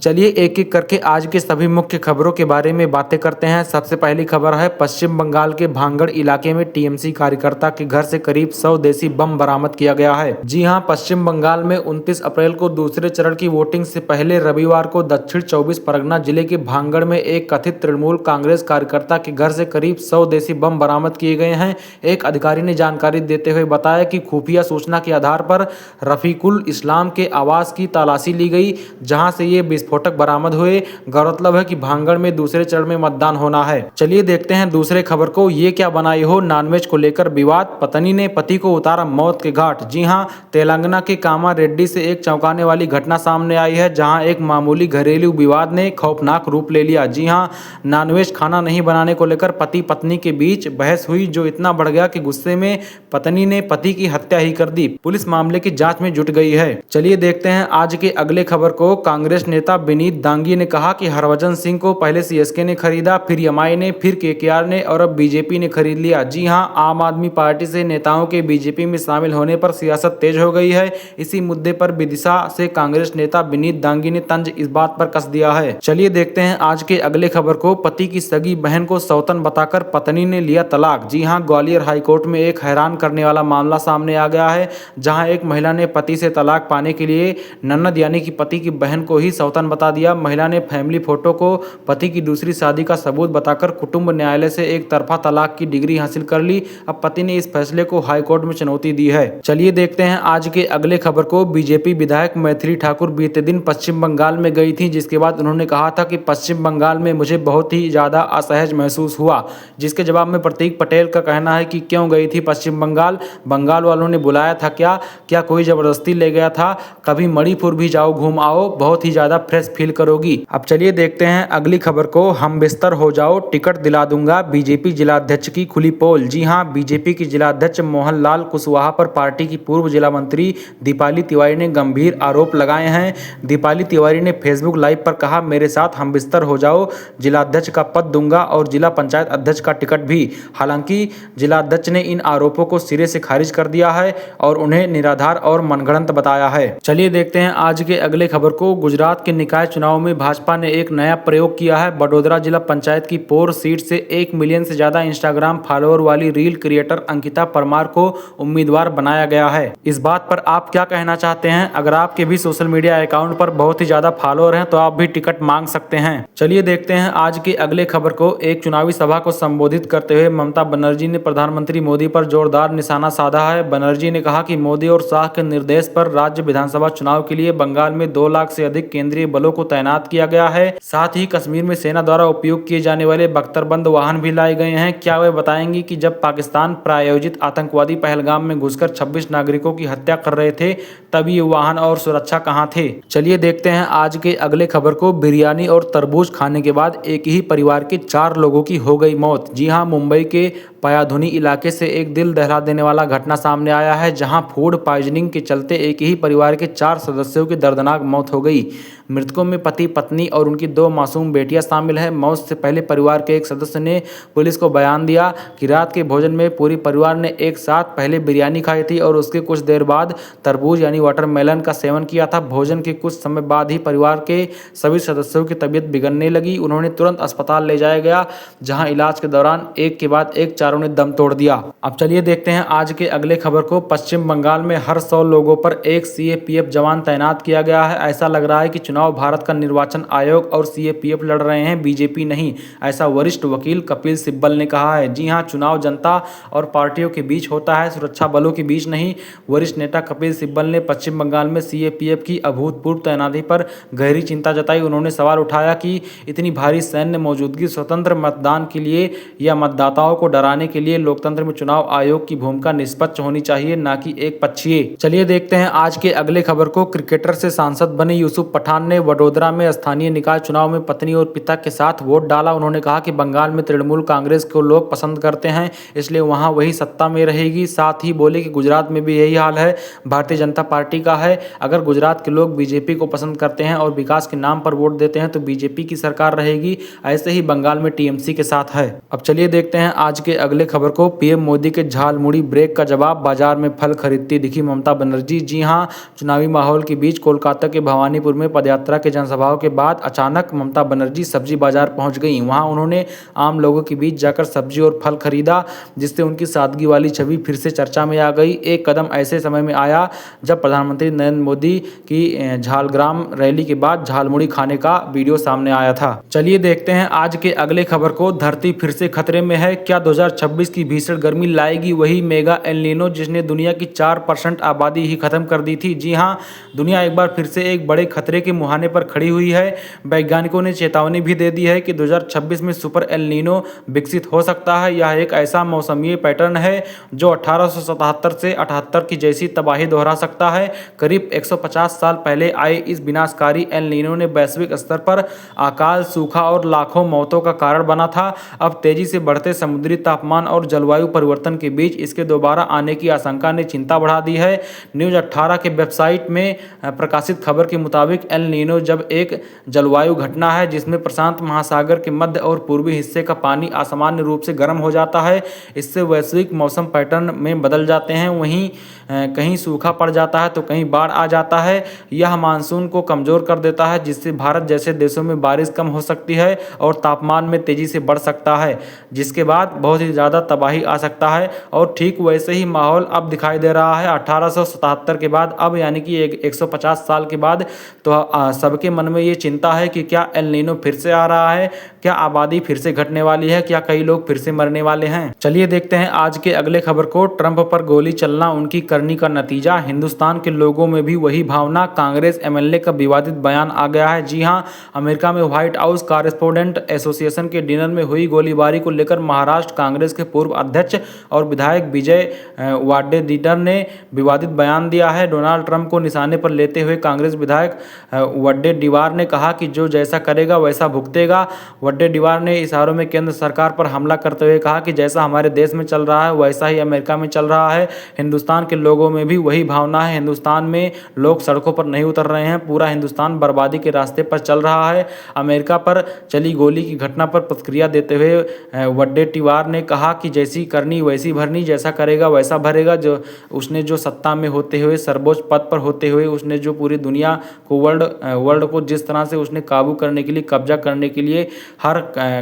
चलिए एक एक करके आज के सभी मुख्य खबरों के बारे में बातें करते हैं। सबसे पहली खबर है, पश्चिम बंगाल के भांगड़ इलाके में टीएमसी कार्यकर्ता के घर से करीब 100 देसी बम बरामद किया गया है। जी हां, पश्चिम बंगाल में 29 अप्रैल को दूसरे चरण की वोटिंग से पहले रविवार को दक्षिण 24 परगना जिले के भांगड़ में एक कथित तृणमूल कांग्रेस कार्यकर्ता के घर से करीब 100 देसी बम बरामद किए गए हैं। एक अधिकारी ने जानकारी देते हुए बताया कि खुफिया सूचना के आधार पर रफीकुल इस्लाम के आवास की तलाशी ली गई, जहां से ये विस्फोटक बरामद हुए। गौरतलब है कि भांगड़ में दूसरे चरण में मतदान होना है। चलिए देखते हैं दूसरे खबर को। ये क्या बनाई हो, नॉनवेज को लेकर विवाद, पत्नी ने पति को उतारा मौत के घाट। जी हां, तेलंगाना के कामारेड्डी से एक चौंकाने वाली घटना सामने आई है, जहां एक मामूली घरेलू विवाद ने खौफनाक रूप ले लिया। जी हां, नॉनवेज खाना नहीं बनाने को लेकर पति पत्नी के बीच बहस हुई, जो इतना बढ़ गया कि गुस्से में पत्नी ने पति की हत्या ही कर दी। पुलिस मामले की जांच में जुट गई है। चलिए देखते हैं आज के अगले खबर को। कांग्रेस नेता विनीत दांगी ने कहा कि हरभजन सिंह को पहले सीएसके ने खरीदा, फिर एमआई ने, फिर केकेआर ने और अब बीजेपी ने खरीद लिया। जी हां, आम आदमी पार्टी से नेताओं के बीजेपी में शामिल होने पर सियासत तेज हो गई है। इसी मुद्दे पर विदिशा से कांग्रेस नेता विनीत दांगी ने तंज इस बात पर कस दिया है। चलिए देखते हैं आज के अगले खबर को। पति की सगी बहन को सौतन बताकर पत्नी ने लिया तलाक। जी हां, ग्वालियर हाईकोर्ट में एक हैरान करने वाला मामला सामने आ गया है, जहां एक महिला ने पति से तलाक पाने के लिए ननद यानी कि पति की बहन को ही सौतन बता दिया। महिला ने फैमिली फोटो को पति की दूसरी शादी का सबूत बताकर कुटुंब न्यायालय से एक तरफा तलाक की डिग्री हासिल कर ली। अब पति ने इस फैसले को हाईकोर्ट में चुनौती दी है। चलिए देखते हैं आज के अगले खबर को। बीजेपी विधायक मैथिली ठाकुर बीते दिन पश्चिम बंगाल में गई थी, जिसके बाद उन्होंने कहा था कि पश्चिम बंगाल में मुझे बहुत ही ज्यादा असहज महसूस हुआ। जिसके जवाब में प्रतीक पटेल का कहना है कि क्यों गई थी पश्चिम बंगाल, बंगाल वालों ने बुलाया था क्या, क्या कोई जबरदस्ती ले गया था? कभी मणिपुर भी जाओ, घूम आओ, बहुत ही ज्यादा फ्रेश फील करोगी। अब चलिए देखते हैं अगली खबर को। हम बिस्तर हो जाओ, टिकट दिला दूंगा, बीजेपी जिलाध्यक्ष की खुली पोल। जी हां, बीजेपी की जिलाध्यक्ष मोहनलाल कुशवाहा पर पार्टी की पूर्व जिला मंत्री दीपाली तिवारी ने गंभीर आरोप लगाए हैं। दीपाली तिवारी ने फेसबुक लाइव पर कहा, मेरे साथ हम बिस्तर हो जाओ, जिलाध्यक्ष का पद दूंगा और जिला पंचायत अध्यक्ष का टिकट भी। हालांकि जिलाध्यक्ष ने इन आरोपों को सिरे से खारिज कर दिया है और उन्हें निराधार और मनगढ़ंत बताया है। चलिए देखते हैं आज के अगले खबर को। गुजरात के निकाय चुनाव में भाजपा ने एक नया प्रयोग किया है। बड़ोदरा जिला पंचायत की पोर सीट से 1 मिलियन से ज्यादा इंस्टाग्राम फॉलोअर वाली रील क्रिएटर अंकिता परमार को उम्मीदवार बनाया गया है। इस बात पर आप क्या कहना चाहते हैं? अगर आपके भी सोशल मीडिया अकाउंट पर बहुत ही ज्यादा फॉलोअर हैं तो आप भी टिकट मांग सकते हैं। चलिए देखते हैं आज के अगले खबर को। एक चुनावी सभा को संबोधित करते हुए ममता बनर्जी ने प्रधानमंत्री मोदी पर जोरदार निशाना साधा है। बनर्जी ने कहा कि मोदी और शाह के निर्देश पर राज्य विधानसभा चुनाव के लिए बंगाल में 2 लाख से अधिक केंद्रीय बलों को तैनात किया गया है। साथ ही कश्मीर में सेना द्वारा उपयोग किए जाने वाले बख्तरबंद वाहन भी लाए गए हैं। क्या वे बताएंगी कि जब पाकिस्तान प्रायोजित आतंकवादी पहलगाम में घुसकर 26 नागरिकों की हत्या कर रहे थे, तब ये वाहन और सुरक्षा कहां थे? चलिए देखते हैं आज के अगले खबर को। बिरयानी और तरबूज खाने के बाद एक ही परिवार के 4 लोगों की हो गई मौत। जी हां, मुंबई के पयाधुनी इलाके से एक दिल दहला देने वाला घटना सामने आया है, जहां फूड पॉइजनिंग के चलते एक ही परिवार के 4 सदस्यों की दर्दनाक मौत हो गई। मृतकों में पति पत्नी और उनकी 2 मासूम बेटियां शामिल हैं। मौत से पहले परिवार के एक सदस्य ने पुलिस को बयान दिया कि रात के भोजन में पूरी परिवार ने एक साथ पहले बिरयानी खाई थी और उसके कुछ देर बाद तरबूज यानी वाटरमेलन का सेवन किया था। भोजन के कुछ समय बाद ही परिवार के सभी सदस्यों की तबीयत बिगड़ने लगी। उन्होंने तुरंत अस्पताल ले जाया गया, जहां इलाज के दौरान एक के बाद एक चारों ने दम तोड़ दिया। अब चलिए देखते हैं आज के अगले खबर को। पश्चिम बंगाल में हर 100 लोगों पर एक सीएपीएफ जवान तैनात किया गया है। ऐसा लग रहा है कि चुनाव भारत का निर्वाचन आयोग और सीएपीएफ लड़ रहे हैं, बीजेपी नहीं। ऐसा वरिष्ठ वकील कपिल सिब्बल ने कहा है। जी हां, चुनाव जनता और पार्टियों के बीच होता है, सुरक्षा बलों के बीच नहीं। वरिष्ठ नेता कपिल सिब्बल ने पश्चिम बंगाल में सीएपीएफ की अभूतपूर्व तैनाती पर गहरी चिंता जताई। उन्होंने सवाल उठाया कि इतनी भारी सैन्य मौजूदगी स्वतंत्र मतदान के लिए या मतदाताओं को डराने के लिए लोकतंत्र में चुनाव आयोग की भूमिका निष्पक्ष होनी चाहिए, ना कि एक पक्षीय। चलिए देखते हैं आज के अगले खबर को। क्रिकेटर से सांसद बने यूसुफ पठान ने वडोदरा में स्थानीय निकाय चुनाव में पत्नी और पिता के साथ वोट डाला। उन्होंने कहा कि बंगाल में तृणमूल कांग्रेस को लोग पसंद करते हैं, इसलिए वहां वही सत्ता में रहेगी। साथ ही बोले कि गुजरात में भी यही हाल है, भारतीय जनता पार्टी का है। अगर गुजरात के लोग बीजेपी को पसंद करते हैं और विकास के नाम पर वोट देते हैं तो बीजेपी की सरकार रहेगी। ऐसे ही बंगाल में टीएमसी के साथ है। अब चलिए देखते हैं आज के अगले खबर को, पीएम मोदी के झालमुड़ी ब्रेक का जवाब, बाजार में फल खरीदती दिखी ममता बनर्जी। जी हां, चुनावी माहौल के बीच कोलकाता के भवानीपुर में पदयात्रा के जनसभाओं के बाद अचानक ममता बनर्जी सब्जी बाजार पहुंच गईं। वहां उन्होंने आम लोगों के बीच जाकर सब्जी और फल खरीदा, जिससे उनकी सादगी वाली छवि फिर से चर्चा में आ गई। एक कदम ऐसे समय में आया जब प्रधानमंत्री नरेंद्र मोदी की झालग्राम रैली के बाद झालमुड़ी खाने का वीडियो सामने आया था। चलिए देखते हैं आज के अगले खबर को, धरती फिर से खतरे में है, क्या 2026 की भीषण गर्मी लाएगी वही मेगा एल नीनो जिसने दुनिया की 4% आबादी ही खत्म कर दी थी। जी हां, दुनिया एक बार फिर से एक बड़े खतरे के मुहाने पर खड़ी हुई है। वैज्ञानिकों ने चेतावनी भी दे दी है कि 2026 में सुपर एल नीनो विकसित हो सकता है। यह एक ऐसा मौसमीय पैटर्न है जो 1877 से 78 की जैसी तबाही दोहरा सकता है। करीब 150 साल पहले आए इस विनाशकारी एल नीनो ने वैश्विक स्तर पर अकाल, सूखा और लाखों मौतों का कारण बना था। अब तेजी से बढ़ते समुद्री तापमान और जलवायु परिवर्तन के बीच इसके दोबारा आने की आशंका ने चिंता बढ़ा दी है। न्यूज़ 18 के वेबसाइट में प्रकाशित खबर के मुताबिक एल नीनो जब एक जलवायु घटना है जिसमें प्रशांत महासागर के मध्य और पूर्वी हिस्से का पानी असामान्य रूप से गर्म हो जाता है। इससे वैश्विक मौसम पैटर्न में बदल जाते हैं, वहीं कहीं सूखा पड़ जाता है तो कहीं बाढ़ आ जाता है। यह मानसून को कमज़ोर कर देता है, जिससे भारत जैसे देशों में बारिश कम हो सकती है और तापमान में तेज़ी से बढ़ सकता है, जिसके बाद बहुत ही ज़्यादा तबाही आ सकता है। और ठीक वैसे ही माहौल अब दिखाई दे रहा है 1877 के बाद, अब यानी कि 150 साल के बाद। तो सबके मन में ये चिंता है कि क्या एल नीनो फिर से आ रहा है, क्या आबादी फिर से घटने वाली है, क्या कई लोग फिर से मरने वाले हैं। चलिए देखते हैं आज के अगले खबर को, ट्रंप पर गोली चलना उनकी करनी का नतीजा, हिंदुस्तान के लोगों में भी वही भावना, कांग्रेस एमएलए का विवादित बयान आ गया है। जी हां, अमेरिका में व्हाइट हाउस कॉरेस्पोंडेंट एसोसिएशन के डिनर में हुई गोलीबारी को लेकर महाराष्ट्र कांग्रेस के पूर्व अध्यक्ष और विधायक विजय वडेट्टीवार ने विवादित बयान दिया है। डोनाल्ड ट्रंप को निशाने पर लेते हुए कांग्रेस विधायक वडेट्टीवार ने कहा कि जो जैसा करेगा वैसा भुगतेगा। वडेट्टीवार ने इशारों में केंद्र सरकार पर हमला करते हुए कहा कि जैसा हमारे देश में चल रहा है वैसा ही अमेरिका में चल रहा है। हिंदुस्तान के लोगों में भी वही भावना है। हिंदुस्तान में लोग सड़कों पर नहीं उतर रहे हैं, पूरा हिंदुस्तान बर्बादी के रास्ते पर चल रहा है। अमेरिका पर चली गोली की घटना पर प्रतिक्रिया देते हुए वडेट्टीवार ने कहा कि जैसी करनी वैसी भरनी, जैसा करेगा वैसा भरेगा। जो सत्ता में होते हुए, सर्वोच्च पद पर होते हुए उसने जो पूरी दुनिया को वर्ल्ड को जिस तरह से उसने काबू करने के लिए, कब्जा करने के लिए, हर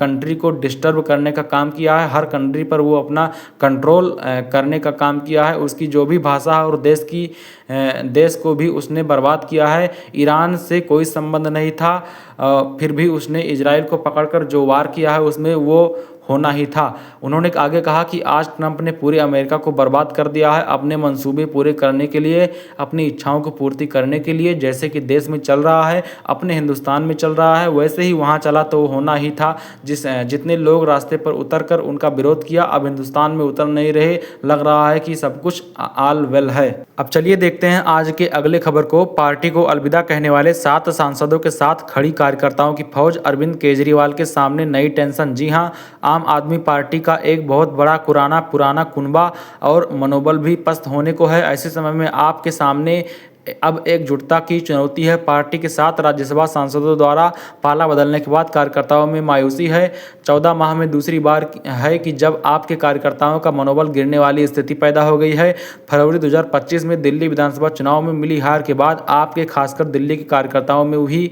कंट्री को डिस्टर्ब करने का काम किया है, हर कंट्री पर वो अपना कंट्रोल करने का काम किया है। उसकी जो भी भाषा है और देश को भी उसने बर्बाद किया है। ईरान से कोई संबंध नहीं था, फिर भी उसने इजराइल को पकड़कर जो वार किया है उसमें वो होना ही था। उन्होंने आगे कहा कि आज ट्रंप ने पूरे अमेरिका को बर्बाद कर दिया है, अपने मंसूबे पूरे करने के लिए, अपनी इच्छाओं को पूर्ति करने के लिए। जैसे कि देश में चल रहा है, अपने हिंदुस्तान में चल रहा है, वैसे ही वहाँ चला तो होना ही था। जितने लोग रास्ते पर उतर कर उनका विरोध किया, अब हिंदुस्तान में उतर नहीं रहे। लग रहा है कि सब कुछ ऑल वेल है। अब चलिए देखते हैं आज के अगले खबर को, पार्टी को अलविदा कहने वाले 7 सांसदों के साथ खड़ी कार्यकर्ताओं की फौज, अरविंद केजरीवाल के सामने नई टेंशन। जी हाँ, आम आदमी पार्टी का एक बहुत बड़ा पुराना कुनबा और मनोबल भी पस्त होने को है। ऐसे समय में आपके सामने अब एकजुटता की चुनौती है। पार्टी के 7 राज्यसभा सांसदों द्वारा पाला बदलने के बाद कार्यकर्ताओं में मायूसी है। 14 माह में दूसरी बार है कि जब आपके कार्यकर्ताओं का मनोबल गिरने वाली स्थिति पैदा हो गई है। फरवरी 2025 में दिल्ली विधानसभा चुनाव में मिली हार के बाद आपके खासकर दिल्ली के कार्यकर्ताओं में हुई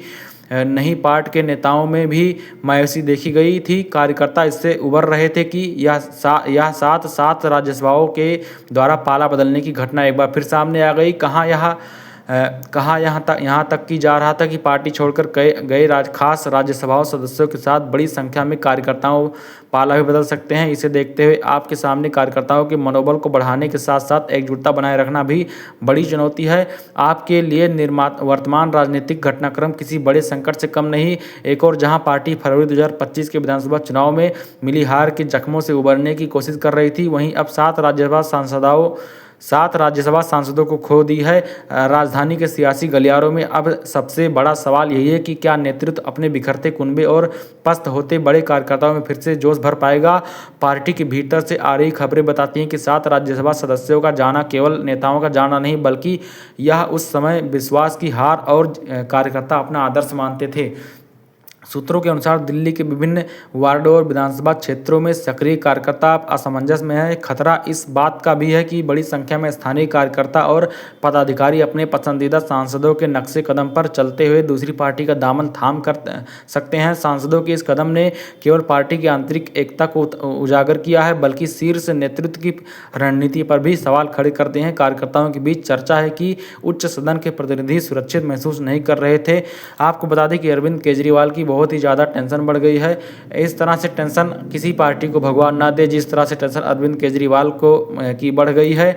नहीं, पार्टी के नेताओं में भी मायूसी देखी गई थी। कार्यकर्ता इससे उबर रहे थे कि यह 7 राज्यसभाओं के द्वारा पाला बदलने की घटना एक बार फिर सामने आ गई। यहाँ तक कि जा रहा था कि पार्टी छोड़कर गए खास राज्यसभाओं सदस्यों के साथ बड़ी संख्या में कार्यकर्ताओं पाला भी बदल सकते हैं। इसे देखते हुए आपके सामने कार्यकर्ताओं के मनोबल को बढ़ाने के साथ साथ एकजुटता बनाए रखना भी बड़ी चुनौती है। आपके लिए वर्तमान राजनीतिक घटनाक्रम किसी बड़े संकट से कम नहीं। एक और जहां पार्टी फरवरी 2025 के विधानसभा चुनाव में मिली हार के जख्मों से उबरने की कोशिश कर रही थी, वहीं अब 7 राज्यसभा सांसदों को खो दी है। राजधानी के सियासी गलियारों में अब सबसे बड़ा सवाल यही है कि क्या नेतृत्व अपने बिखरते कुनबे और पस्त होते बड़े कार्यकर्ताओं में फिर से जोश भर पाएगा। पार्टी के भीतर से आ रही खबरें बताती हैं कि 7 राज्यसभा सदस्यों का जाना केवल नेताओं का जाना नहीं, बल्कि यह उस समय विश्वास की हार और कार्यकर्ता अपना आदर्श मानते थे। सूत्रों के अनुसार दिल्ली के विभिन्न वार्डों और विधानसभा क्षेत्रों में सक्रिय कार्यकर्ता असमंजस में है। खतरा इस बात का भी है कि बड़ी संख्या में स्थानीय कार्यकर्ता और पदाधिकारी अपने पसंदीदा सांसदों के नक्शे कदम पर चलते हुए दूसरी पार्टी का दामन थाम कर सकते हैं। सांसदों के इस कदम ने केवल पार्टी की आंतरिक एकता को उजागर किया है, बल्कि शीर्ष नेतृत्व की रणनीति पर भी सवाल खड़े करते हैं। कार्यकर्ताओं के बीच चर्चा है कि उच्च सदन के प्रतिनिधि सुरक्षित महसूस नहीं कर रहे थे। आपको बता दें कि अरविंद केजरीवाल की बहुत ही ज़्यादा टेंशन बढ़ गई है। इस तरह से टेंशन किसी पार्टी को भगवान ना दे जिस तरह से टेंशन अरविंद केजरीवाल को की बढ़ गई है।